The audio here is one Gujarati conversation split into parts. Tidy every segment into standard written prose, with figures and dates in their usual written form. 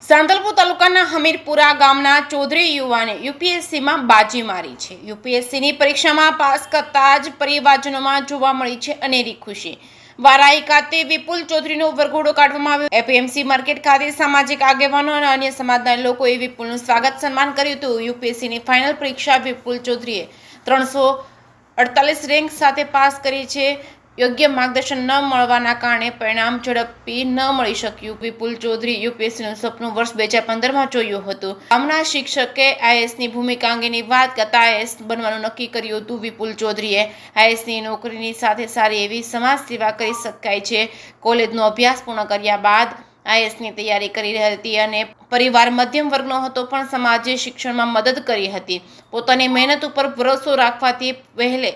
સાંતલપુર તાલુકાના હમીરપુરા ગામના ચૌધરી યુવાને યુપીએસસીમાં બાજી મારી છે। યુપીએસસીની પરીક્ષામાં પાસ કરતા જ પરિવારજનોમાં જોવા મળી છે અનેરી ખુશી। વારાઈ ખાતે વિપુલ ચૌધરીનો વરઘોડો કાઢવામાં આવ્યો। એપીએમસી માર્કેટ ખાતે સામાજિક આગેવાનો અને અન્ય સમાજના લોકોએ વિપુલનું સ્વાગત સન્માન કર્યું હતું। યુપીએસસીની ફાઇનલ પરીક્ષા વિપુલ ચૌધરીએ 348 રેન્ક સાથે પાસ કરી છે। યોગ્ય માર્ગદર્શન ન મળવાના કારણે પરિણામ ઝડપી ન મળી શક્યું। વિપુલ ચૌધરી યુપીએસસીનું સપનું વર્ષ 2015માં જોયું હતું। ગામના શિક્ષકે આઈએએસની ભૂમિકા અંગેની વાત કરતા આઈએએસ બનવાનું નક્કી કર્યું હતું। વિપુલ ચૌધરીએ આઈએએસની નોકરીની સાથે સારી એવી સમાજ સેવા કરી શકાય છે। કોલેજનો અભ્યાસ પૂર્ણ કર્યા બાદ આઈએએસની તૈયારી કરી રહી હતી અને પરિવાર મધ્યમ વર્ગનો હતો પણ સમાજે શિક્ષણમાં મદદ કરી હતી। પોતાની મહેનત ઉપર ભરોસો રાખવાથી વહેલે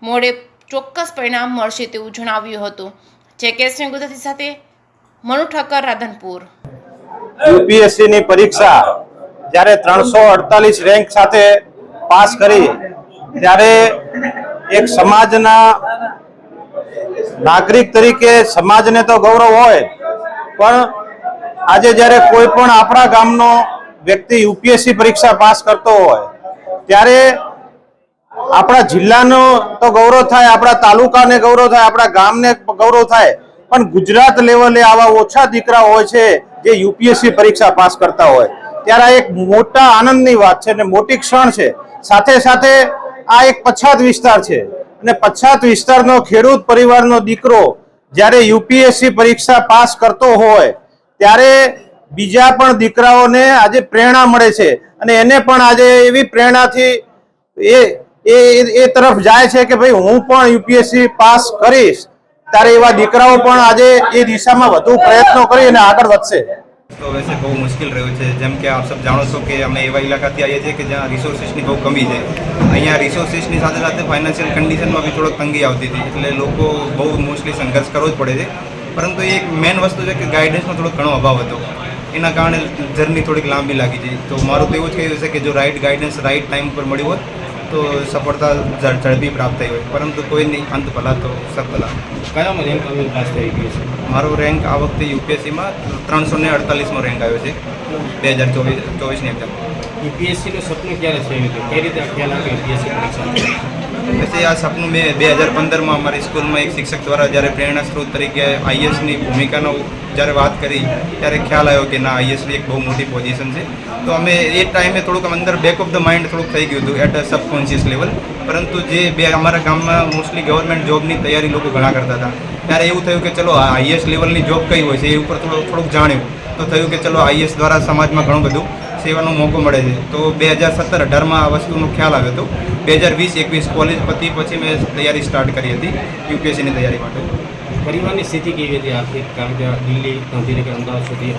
મોડે ચોક્કસ પરિણામ મળશે તેવું જણાવ્યું હતું। જેકેએસની ગુજરાતી સાથે મનુ ઠક્કર, રાધનપુર। યુપીએસસી ની પરીક્ષા જ્યારે 348 રેન્ક સાથે પાસ કરી ત્યારે એક સમાજના નાગરિક તરીકે સમાજને તો ગૌરવ હોય, પણ આજે જ્યારે કોઈ પણ આપણા ગામનો વ્યક્તિ યુપીએસસી પરીક્ષા પાસ કરતો હોય ત્યારે આપણા જિલ્લાનો તો ગૌરવ થાય, આપણા તાલુકાને ગૌરવ થાય, આપણા ગામને ગૌરવ થાય, પણ ગુજરાત લેવલે આવા ઓછા દીકરા હોય છે જે યુપીએસસી પરીક્ષા પાસ કરતા હોય ત્યારે આ એક મોટા આનંદની વાત છે અને મોટી ક્ષણ છે। સાથે સાથે આ એક પછાત વિસ્તાર છે અને પછાત વિસ્તારનો ખેડૂત પરિવારનો દીકરો જ્યારે યુપીએસસી પરીક્ષા પાસ કરતો હોય ત્યારે બીજા પણ દીકરાઓને આજે પ્રેરણા મળે છે અને એને પણ આજે એવી પ્રેરણાથી એ તરફ જાય છે કે ભાઈ હું પણ યુપીએસસી પાસ કરીશ, ત્યારે એવા દીકરાઓ પણ આજે એ દિશામાં વધુ પ્રયત્નો કરી અને આગળ વધશે। તો વैसे બહુ મુશ્કેલ રહ્યું છે, જેમ કે આપ સબ જાણો છો કે અમે એવા ઇલાકાથી આવીએ છીએ કે જ્યાં રિસોર્સિસની બહુ કમી છે। અહીંયા રિસોર્સિસની સાથે સાથે ફાઇનાન્શિયલ કન્ડિશનમાં બી થોડોક તંગી આવતી હતી, એટલે લોકો બહુ મોસ્ટલી સંઘર્ષ કરવો જ પડે છે। પરંતુ એક મેઇન વસ્તુ છે કે ગાઈડન્સનો થોડો ઘણો અભાવ હતો, એના કારણે જર્ની થોડીક લાંબી લાગી છે। તો મારું તો એવું જ કહેવું છે કે જો રાઇટ ગાઈડન્સ રાઇટ ટાઈમ પર મળ્યું હોત તો સફળતા ઝડપી પ્રાપ્ત થઈ હોય, પરંતુ કોઈ નહીં, અંત ભલા તો સબ ભલા। કયામાં રેન્ક આવ્યો પાસ થઈ ગયો છે? મારો રેન્ક આ વખતે યુપીએસસીમાં 348મો રેન્ક આવ્યો છે 2024ની એક્ઝામ। યુપીએસસીનું સપનું ક્યારે થયું હતું? કઈ રીતે ખ્યાલ આવ્યો યુપીએસસી પરીક્ષા? વૈસે આ સપનું મેં 2015માં અમારી સ્કૂલમાં એક શિક્ષક દ્વારા જ્યારે પ્રેરણા સ્ત્રોત તરીકે આઈએએસની ભૂમિકાનો જ્યારે વાત કરી ત્યારે ખ્યાલ આવ્યો કે ના, આઈએએસની એક બહુ મોટી પોઝિશન છે। તો અમે એ ટાઈમે થોડુંક અંદર બેક ઓફ ધ માઇન્ડ થોડુંક થઈ ગયું હતું એટ અ સબકોન્શિયસ લેવલ, પરંતુ જે અમારા ગામમાં મોસ્ટલી ગવર્મેન્ટ જોબની તૈયારી લોકો ઘણા કરતા હતા ત્યારે એવું થયું કે ચલો આઈએએસ લેવલની જોબ કઈ હોય છે એ ઉપર થોડુંક જાણ્યું તો થયું કે ચલો આઈએએસ દ્વારા સમાજમાં ઘણું બધું સેવાનો મોકો મળે છે। તો 2017-18માં આ વસ્તુનો ખ્યાલ આવ્યો હતો। 2020-21 કોલેજ પતી પછી મેં તૈયારી સ્ટાર્ટ કરી હતી યુપીએસસીની તૈયારી માટે। પરિવારની સ્થિતિ કેવી હતી આર્થિક? કારણ કે દિલ્હી, ગાંધીનગર, અમદાવાદ સુધી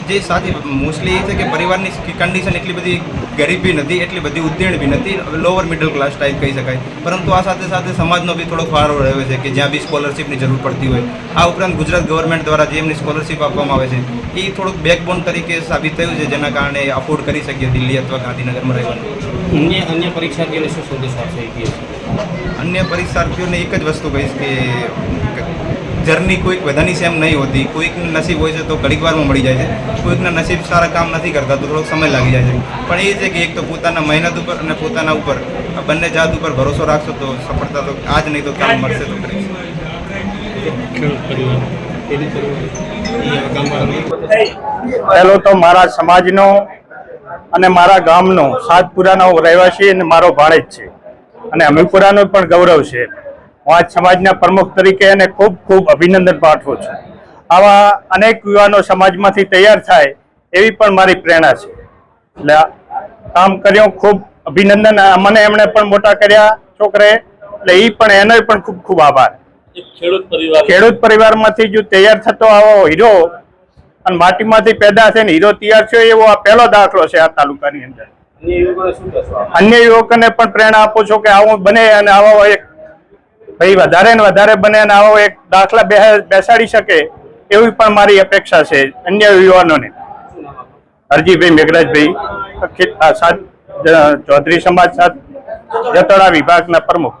જે સાચી મોસ્ટલી એ છે કે પરિવારની કન્ડિશન એટલી બધી ગરીબી નથી, એટલી બધી ઉત્તીર્ણ બી નથી, લોઅર મિડલ ક્લાસ ટાઈપ કહી શકાય, પરંતુ આ સાથે સાથે સમાજનો બી થોડો ફાળો રહ્યો છે કે જ્યાં બી સ્કોલરશીપની જરૂર પડતી હોય। આ ઉપરાંત ગુજરાત ગવર્મેન્ટ દ્વારા જે એમની સ્કોલરશીપ આપવામાં આવે છે એ થોડુંક બેકબોન તરીકે સાબિત થયું છે, જેના કારણે અફોર્ડ કરી શકીએ દિલ્હી અથવા ગાંધીનગરમાં રહેવાનું। અન્ય પરીક્ષાર્થીઓને શું સંદેશ આપશે યુપીએસસી? અન્ય પરીક્ષાર્થીઓને એક જ વસ્તુ કહીશ કે જર્ની કોઈક બધાની સેમ નહીં હોતી, કોઈકનું નસીબ હોય છે તો ઘડીક વારમાં મળી જાય છે, કોઈકના નસીબ સારા કામ નથી કરતા તો થોડોક સમય લાગી જાય છે। પણ એ છે કે એક તો પોતાના મહેનત ઉપર અને પોતાના ઉપર આ બંને જાત ઉપર ભરોસો રાખશો તો સફળતા તો આજ નહીં તો ક્યારે મળશે તો કરીશ। પહેલો તો મારા સમાજનો અને મારા ગામનો સાતપુરાનો રહેવાસી અને મારો ભાણેજ છે અને હમીરપુરાનો પણ ગૌરવ છે। હું આજ સમાજના પ્રમુખ તરીકે એને ખૂબ ખૂબ અભિનંદન પાઠવું છું। આવા અનેક યુવાનો સમાજમાંથી તૈયાર થાય એવી પણ મારી પ્રેરણા છે, એટલે કામ કર્યું, ખૂબ અભિનંદન। મને એમણે પણ મોટા કર્યા છોકરે, એટલે એ પણ એનો પણ ખૂબ ખૂબ આભાર। ખેડૂત પરિવારમાંથી જો તૈયાર થતો આવો હીરો અને માટીમાંથી પેદા થઈને હીરો તૈયાર થયો એવો આ પહેલો દાખલો છે આ તાલુકાની અંદર। અન્ય યુવકોને પણ પ્રેરણા આપું છું કે આવું બને અને આવો એક ભાઈ વધારે ને વધારે બને અને આવો એક દાખલા બેસાડી શકે એવી પણ મારી અપેક્ષા છે અન્ય યુવાનોને। હરજીભાઈ મેઘરાજભાઈ, ચૌધરી સમાજ જતોડા વિભાગના પ્રમુખ।